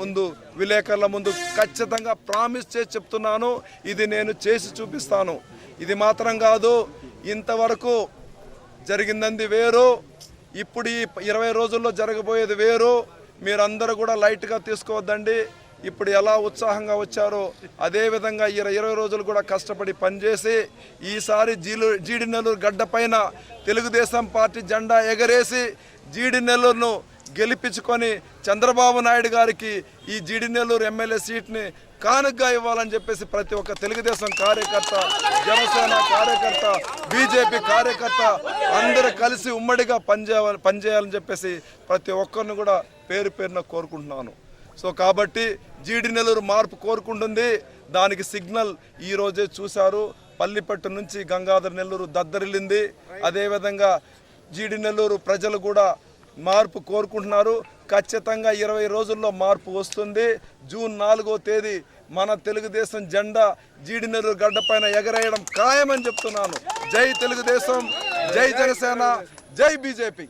ముందు విలేకరుల ముందు ఖచ్చితంగా ప్రామిస్ చేసి చెప్తున్నాను, ఇది నేను చేసి చూపిస్తాను. ఇది మాత్రం కాదు, ఇంతవరకు జరిగింది వేరు, ఇప్పుడు ఈ 20 రోజుల్లో జరగబోయేది వేరు. మీరందరూ కూడా లైట్గా తీసుకోవద్దండి. ఇప్పుడు ఎలా ఉత్సాహంగా వచ్చారో అదేవిధంగా 20 రోజులు కూడా కష్టపడి పనిచేసి ఈసారి జీడి నెల్లూరు గడ్డ పైన తెలుగుదేశం పార్టీ జెండా ఎగరేసి జీడి నెల్లూరును గెలిపించుకొని చంద్రబాబు నాయుడు గారికి ఈ జీడి నెల్లూరు ఎమ్మెల్యే సీట్ని కానుకగా ఇవ్వాలని చెప్పేసి ప్రతి ఒక్క తెలుగుదేశం కార్యకర్త, జనసేన కార్యకర్త, బీజేపీ కార్యకర్త అందరూ కలిసి ఉమ్మడిగా పనిచేయాలని చెప్పేసి ప్రతి ఒక్కరిని కూడా పేరు పేరున కోరుకుంటున్నాను. సో కాబట్టి జీడి నెల్లూరు మార్పు కోరుకుంటుంది. దానికి సిగ్నల్ ఈరోజే చూశారు. పల్లిపట్టు నుంచి గంగాధర నెల్లూరు దద్దరిల్లింది. అదేవిధంగా జీడి నెల్లూరు ప్రజలు కూడా మార్పు కోరుకుంటున్నారు. ఖచ్చితంగా 20 రోజుల్లో మార్పు వస్తుంది. జూన్ 4వ తేదీ మన తెలుగుదేశం జెండా జీడి నెల్లూరు గడ్డ పైన ఎగరేయడం ఖాయమని చెప్తున్నాను. జై తెలుగుదేశం, జై జనసేన, జై బీజేపీ.